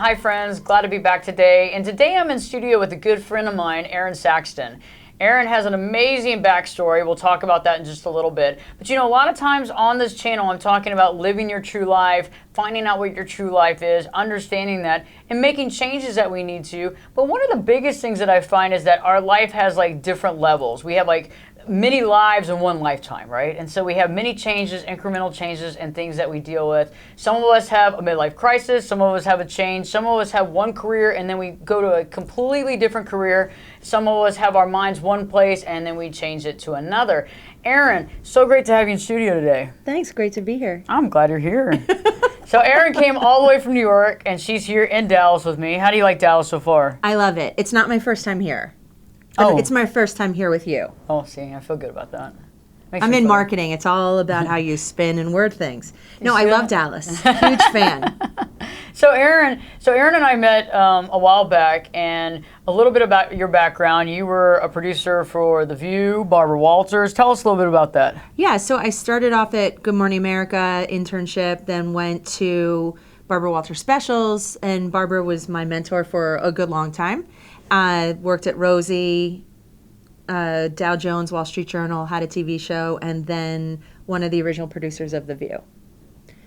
Hi friends, glad to be back today. And today I'm in studio with a good friend of mine, Erin Saxton. Erin has an amazing backstory. We'll talk about that in just a little bit. But you know, a lot of times on this channel, I'm talking about living your true life, finding out what your true life is, understanding that, and making changes that we need to. But one of the biggest things that I find is that our life has like different levels. We have like many lives in one lifetime, right? And so we have many changes, incremental changes, and things that we deal with. Some of us have a midlife crisis, some of us have a change, some of us have one career and then we go to a completely different career. Some of us have our minds one place and then we change it to another. Erin, so great to have you in studio today. Thanks, great to be here. I'm glad you're here. So Erin came all the way from New York and she's here in Dallas with me. How do you like Dallas so far? I love it. It's not my first time here. Oh. It's my first time here with you. Oh, see, I feel good about that. I'm in marketing. It's all about how you spin and word things. No, I love Dallas. Huge fan. So Erin and I met a while back, and a little bit about your background. You were a producer for The View, Barbara Walters. Tell us a little bit about that. Yeah, so I started off at Good Morning America internship, then went to Barbara Walters Specials, and Barbara was my mentor for a good long time. Worked at Rosie, Dow Jones, Wall Street Journal, had a TV show, and then one of the original producers of The View.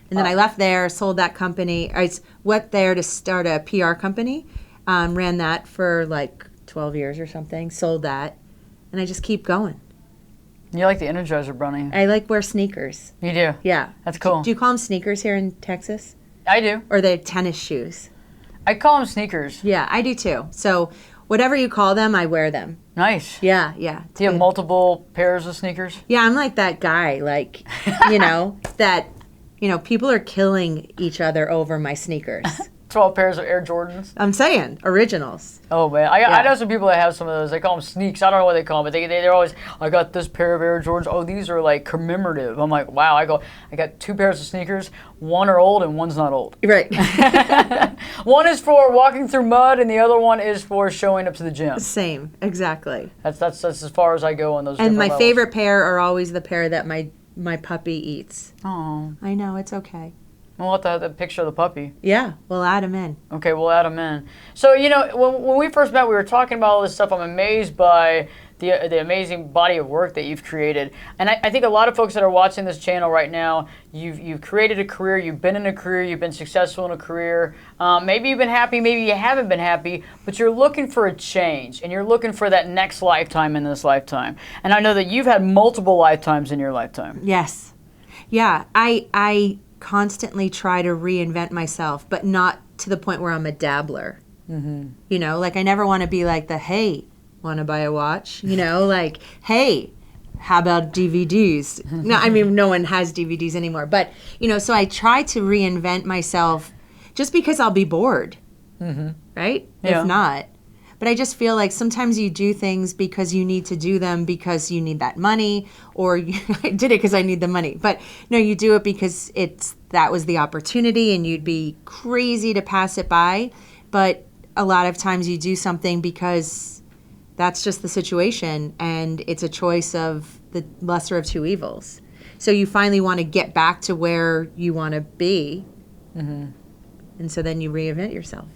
And then I left there, sold that company. I went there to start a PR company, ran that for like 12 years or something, sold that, and I just keep going. You like the Energizer Bunny. I like wear sneakers. You do? Yeah. That's cool. Do you call them sneakers here in Texas? I do. Or they're tennis shoes? I call them sneakers. Yeah, I do too. So whatever you call them, I wear them. Nice. Yeah. Do you have multiple pairs of sneakers? Yeah, I'm like that guy, like, people are killing each other over my sneakers. 12 pairs of Air Jordans. I'm saying, originals. Oh, man. I know some people that have some of those. They call them sneaks. I don't know what they call them, but they're always, I got this pair of Air Jordans. Oh, these are like commemorative. I'm like, wow. I got 2 pairs of sneakers. One are old and one's not old. Right. One is for walking through mud and the other one is for showing up to the gym. Same, exactly. That's as far as I go on those. And my levels. favorite pair are always the pair that my puppy eats. Oh. I know, it's okay. We'll have the picture of the puppy. Yeah, we'll add him in. Okay, we'll add him in. So, when we first met, we were talking about all this stuff. I'm amazed by the amazing body of work that you've created. And I think a lot of folks that are watching this channel right now, you've created a career, you've been in a career, you've been successful in a career. Maybe you've been happy, maybe you haven't been happy, but you're looking for a change, and you're looking for that next lifetime in this lifetime. And I know that you've had multiple lifetimes in your lifetime. Yes. Yeah, I constantly try to reinvent myself, but not to the point where I'm a dabbler. Mm-hmm. Like I never want to be like hey, want to buy a watch? Like, hey, how about DVDs? No, I mean, no one has DVDs anymore. But, so I try to reinvent myself just because I'll be bored, right? Yeah. If not. But I just feel like sometimes you do things because you need to do them because you need that money, or I did it because I need the money. But no, you do it because that was the opportunity and you'd be crazy to pass it by. But a lot of times you do something because that's just the situation and it's a choice of the lesser of two evils. So you finally want to get back to where you want to be. And so then you reinvent yourself.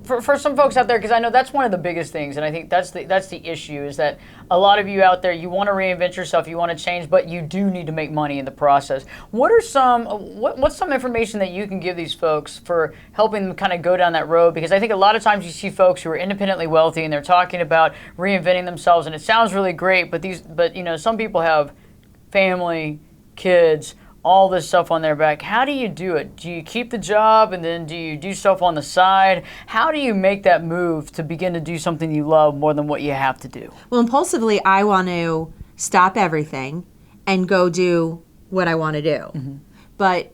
For some folks out there, because I know that's one of the biggest things, and I think that's the issue, is that a lot of you out there, you want to reinvent yourself, you want to change, but you do need to make money in the process. What's some information that you can give these folks for helping them kind of go down that road? Because I think a lot of times you see folks who are independently wealthy and they're talking about reinventing themselves, and it sounds really great, but some people have family, kids, all this stuff on their back. How do you do it? Do you keep the job and then do you do stuff on the side? How do you make that move to begin to do something you love more than what you have to do? Well, impulsively, I want to stop everything and go do what I want to do. But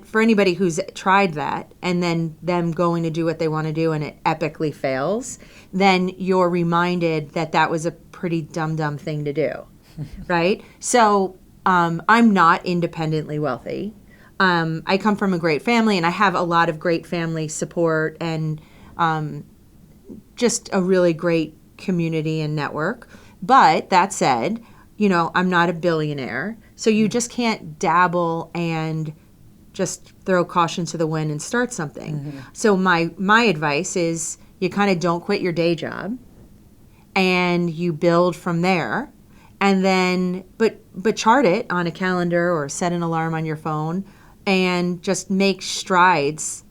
for anybody who's tried that and then them going to do what they want to do and it epically fails, then you're reminded that was a pretty dumb thing to do, right? So I'm not independently wealthy. I come from a great family, and I have a lot of great family support and just a really great community and network. But that said, I'm not a billionaire, so you just can't dabble and just throw caution to the wind and start something. So my advice is you kind of don't quit your day job and you build from there. And then, but chart it on a calendar or set an alarm on your phone and just make strides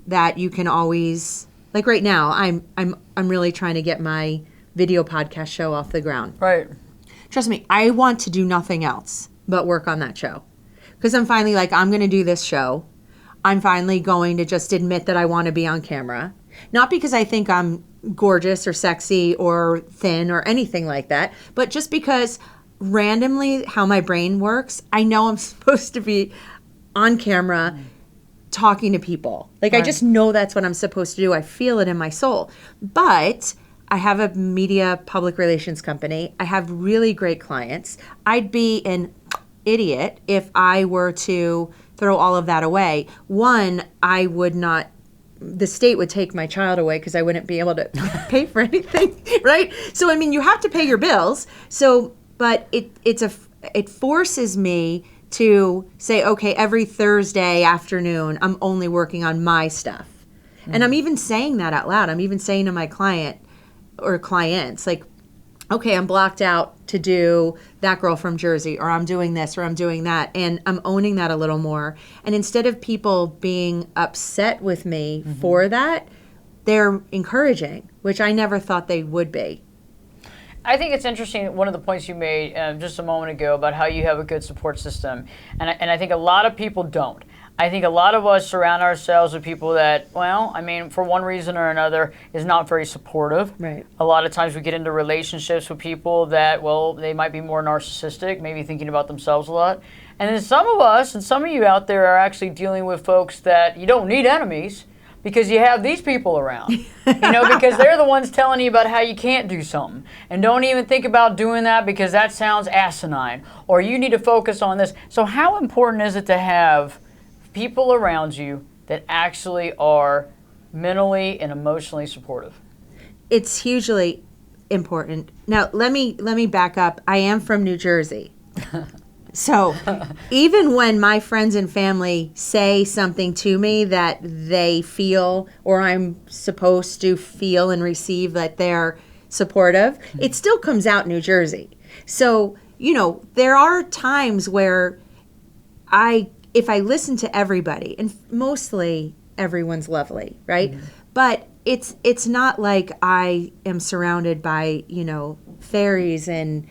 that you can always, like right now, I'm really trying to get my video podcast show off the ground. Right. Trust me, I want to do nothing else but work on that show. Because I'm finally like, I'm going to do this show. I'm finally going to just admit that I want to be on camera. Not because I think I'm gorgeous or sexy or thin or anything like that, but just because randomly how my brain works, I know I'm supposed to be on camera talking to people. Like, I just know that's what I'm supposed to do. I feel it in my soul. But I have a media public relations company. I have really great clients. I'd be an idiot if I were to throw all of that away. One, I would not, the state would take my child away because I wouldn't be able to pay for anything, right? So, I mean, you have to pay your bills. So, but it forces me to say, okay, every Thursday afternoon, I'm only working on my stuff. And I'm even saying that out loud. I'm even saying to my client or clients, like, okay, I'm blocked out to do That Girl from Jersey, or I'm doing this, or I'm doing that. And I'm owning that a little more. And instead of people being upset with me for that, they're encouraging, which I never thought they would be. I think it's interesting, one of the points you made just a moment ago about how you have a good support system. And I think a lot of people don't. I think a lot of us surround ourselves with people that, well, I mean, for one reason or another, is not very supportive. Right. A lot of times we get into relationships with people that, well, they might be more narcissistic, maybe thinking about themselves a lot. And then some of us, and some of you out there, are actually dealing with folks that you don't need enemies because you have these people around. Because they're the ones telling you about how you can't do something. And don't even think about doing that because that sounds asinine. Or you need to focus on this. So how important is it to have people around you that actually are mentally and emotionally supportive? It's hugely important. Now, let me back up. I am from New Jersey. So even when my friends and family say something to me that they feel, or I'm supposed to feel and receive that they're supportive, it still comes out New Jersey. So, there are times where if I listen to everybody, and mostly everyone's lovely, right? But it's not like I am surrounded by, fairies and,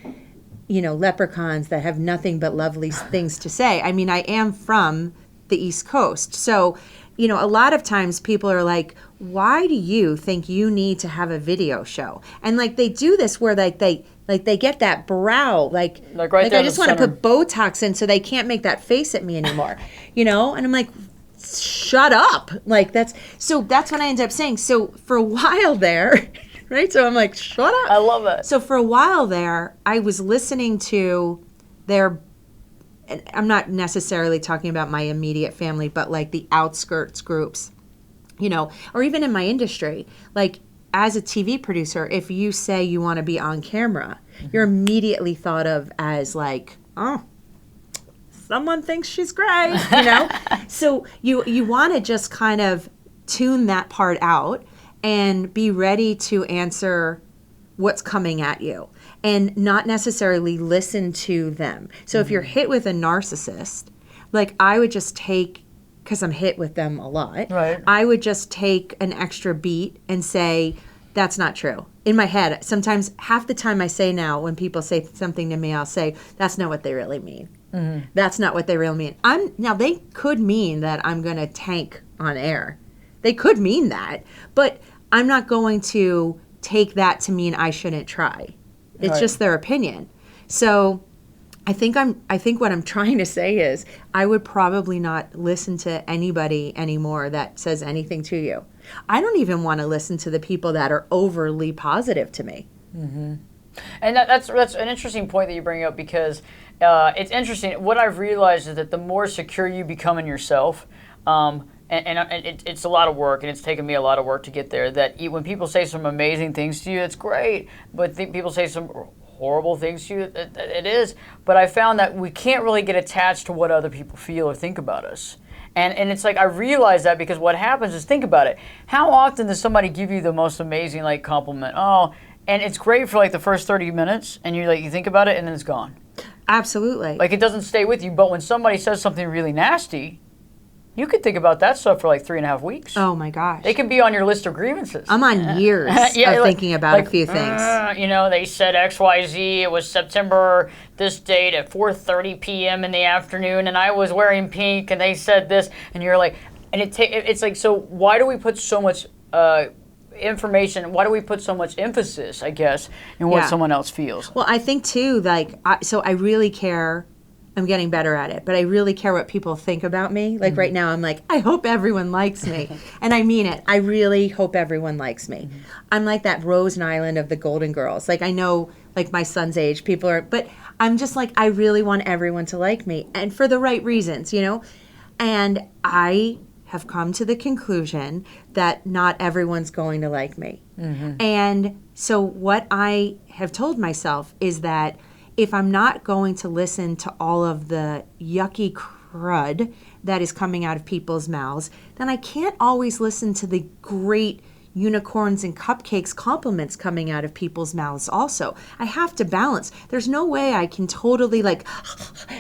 leprechauns that have nothing but lovely things to say. I mean, I am from the East Coast. So, a lot of times people are like, why do you think you need to have a video show? And like they do this where they get that brow, like right there I just want to put Botox in so they can't make that face at me anymore, And I'm like, shut up. Like that's what I ended up saying. So for a while there, right? So I'm like, shut up. I love it. So for a while there, I was listening to and I'm not necessarily talking about my immediate family, but like the outskirts groups, or even in my industry, like as a TV producer, if you say you want to be on camera, you're immediately thought of as like, oh, someone thinks she's great, So you want to just kind of tune that part out and be ready to answer what's coming at you and not necessarily listen to them. So if you're hit with a narcissist, like I would just take, because I'm hit with them a lot, right. I would just take an extra beat and say, that's not true. In my head, sometimes half the time I say now when people say something to me, I'll say, that's not what they really mean. That's not what they really mean. Now, they could mean that I'm going to tank on air. They could mean that, but I'm not going to take that to mean I shouldn't try. It's just their opinion. So I think what I'm trying to say is I would probably not listen to anybody anymore that says anything to you. I don't even want to listen to the people that are overly positive to me. And that's an interesting point that you bring up because it's interesting. What I've realized is that the more secure you become in yourself, and it's a lot of work, and it's taken me a lot of work to get there, that when people say some amazing things to you, it's great. But people say some horrible things to you, it is. But I found that we can't really get attached to what other people feel or think about us. And it's like I realize that because what happens is, think about it. How often does somebody give you the most amazing like compliment? Oh, and it's great for like the first 30 minutes, and you think about it, and then it's gone. Absolutely. Like it doesn't stay with you. But when somebody says something really nasty, you could think about that stuff for like 3.5 weeks. Oh my gosh. They could be on your list of grievances. I'm on years of thinking about a few things. They said XYZ. It was September this date at 4:30 p.m. in the afternoon, and I was wearing pink, and they said this, and you're like, and it's like, so why do we put so much information? Why do we put so much emphasis, I guess, in what someone else feels? Well, I think too, like, I really care. I'm getting better at it, but I really care what people think about me. Like right now, I'm like, I hope everyone likes me. And I mean it. I really hope everyone likes me. I'm like that Rose Island of the Golden Girls. Like I know, like my son's age, people are, but I'm just like, I really want everyone to like me. And for the right reasons, And I have come to the conclusion that not everyone's going to like me. And so what I have told myself is that if I'm not going to listen to all of the yucky crud that is coming out of people's mouths, then I can't always listen to the great unicorns and cupcakes compliments coming out of people's mouths also. I have to balance. There's no way I can totally like,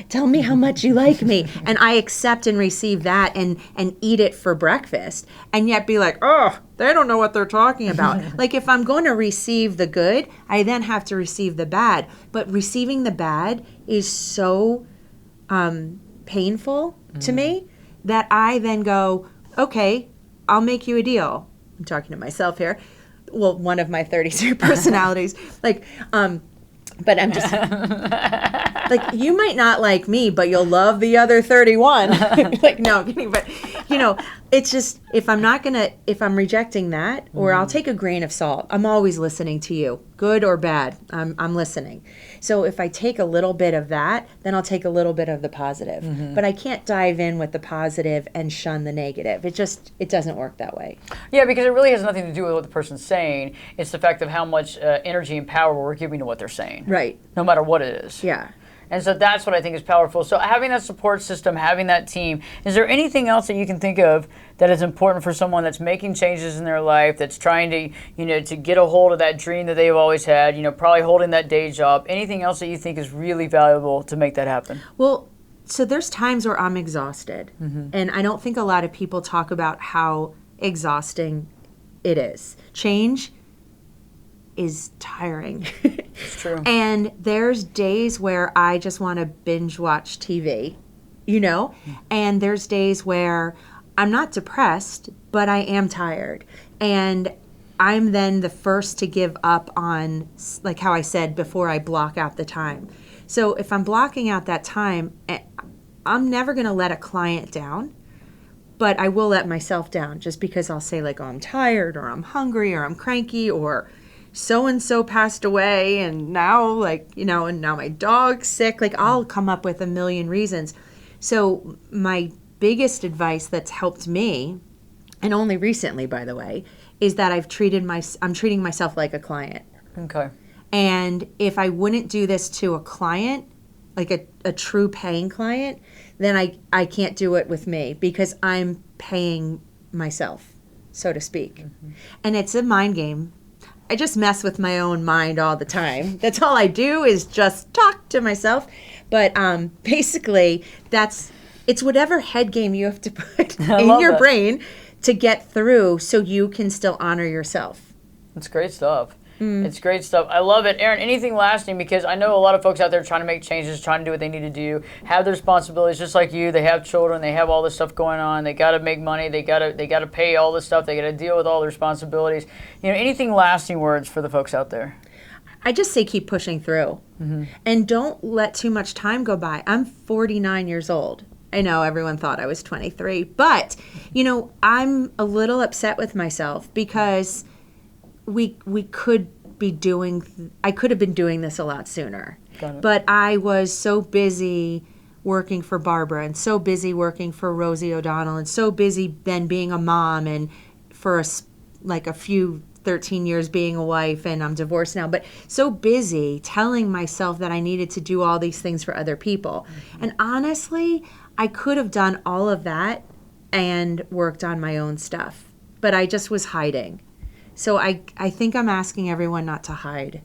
tell me how much you like me. And I accept and receive that and eat it for breakfast and yet be like, oh, they don't know what they're talking about. Like if I'm going to receive the good, I then have to receive the bad. But receiving the bad is so painful to me that I then go, okay, I'll make you a deal. I'm talking to myself here. Well, one of my 32 personalities. But I'm just like, you might not like me, but you'll love the other 31. Like, no, I'm kidding. But, it's just, if I'm rejecting that, or I'll take a grain of salt. I'm always listening to you, good or bad. I'm listening. So if I take a little bit of that, then I'll take a little bit of the positive. But I can't dive in with the positive and shun the negative. It doesn't work that way. Yeah, because it really has nothing to do with what the person's saying. It's the fact of how much energy and power we're giving to what they're saying. Right. No matter what it is. Yeah. And so that's what I think is powerful. So having that support system, having that team, is there anything else that you can think of that is important for someone that's making changes in their life, that's trying to, to get a hold of that dream that they've always had, probably holding that day job, anything else that you think is really valuable to make that happen? Well, so there's times where I'm exhausted. And I don't think a lot of people talk about how exhausting it is. Change is tiring. It's true. And there's days where I just want to binge watch TV, and there's days where I'm not depressed, but I am tired. And I'm then the first to give up on, like how I said before, I block out the time. So if I'm blocking out that time, I'm never going to let a client down, but I will let myself down just because I'll say like, oh, I'm tired, or I'm hungry, or I'm cranky, or so-and-so passed away, and now and now my dog's sick. Like I'll come up with a million reasons. So my biggest advice that's helped me, and only recently, by the way, is that I'm treating myself like a client. Okay. And if I wouldn't do this to a client, like a true paying client, then I can't do it with me because I'm paying myself, so to speak. And it's a mind game. I just mess with my own mind all the time. That's all I do is just talk to myself. But basically, it's whatever head game you have to put in your brain to get through so you can still honor yourself. That's great stuff. It's great stuff. I love it. Erin, anything lasting? Because I know a lot of folks out there trying to make changes, trying to do what they need to do, have their responsibilities just like you. They have children. They have all this stuff going on. They got to make money. They got to pay all this stuff. They got to deal with all the responsibilities. Anything lasting words for the folks out there? I just say keep pushing through. And don't let too much time go by. I'm 49 years old. I know everyone thought I was 23. But, I'm a little upset with myself because we could be I could have been doing this a lot sooner. But I was so busy working for Barbara and so busy working for Rosie O'Donnell and so busy then being a mom and for a few 13 years being a wife, and I'm divorced now, but so busy telling myself that I needed to do all these things for other people. And honestly, I could have done all of that and worked on my own stuff. But I just was hiding. So I think I'm asking everyone not to hide.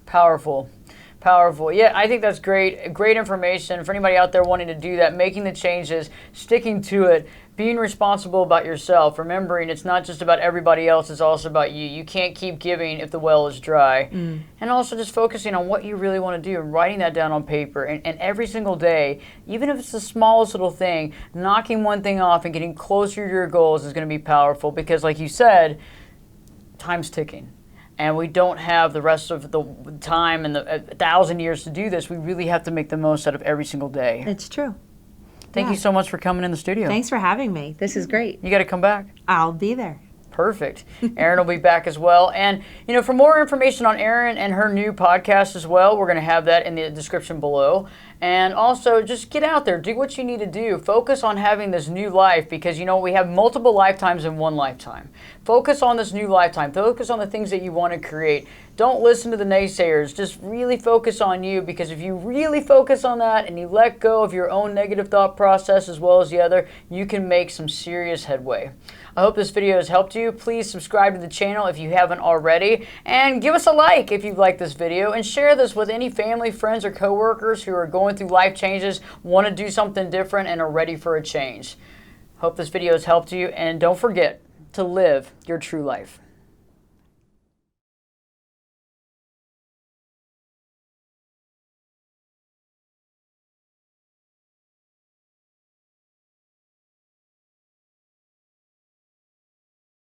Powerful. Powerful. Yeah, I think that's great. Great information for anybody out there wanting to do that, making the changes, sticking to it, being responsible about yourself, remembering it's not just about everybody else, it's also about you. You can't keep giving if the well is dry. And also just focusing on what you really want to do and writing that down on paper. And every single day, even if it's the smallest little thing, knocking one thing off and getting closer to your goals is going to be powerful because, like you said, time's ticking. And we don't have the rest of the time and the 1,000 years to do this. We really have to make the most out of every single day. It's true. Thank you so much for coming in the studio. Thanks for having me. This is great. You got to come back. I'll be there. Perfect. Erin will be back as well. And, for more information on Erin and her new podcast as well, we're going to have that in the description below. And also, just get out there. Do what you need to do. Focus on having this new life because, we have multiple lifetimes in one lifetime. Focus on this new lifetime. Focus on the things that you want to create. Don't listen to the naysayers. Just really focus on you because if you really focus on that and you let go of your own negative thought process as well as the other, you can make some serious headway. I hope this video has helped you. Please subscribe to the channel if you haven't already and give us a like if you like this video and share this with any family, friends, or coworkers who are going through life changes, want to do something different, and are ready for a change. Hope this video has helped you and don't forget to live your true life.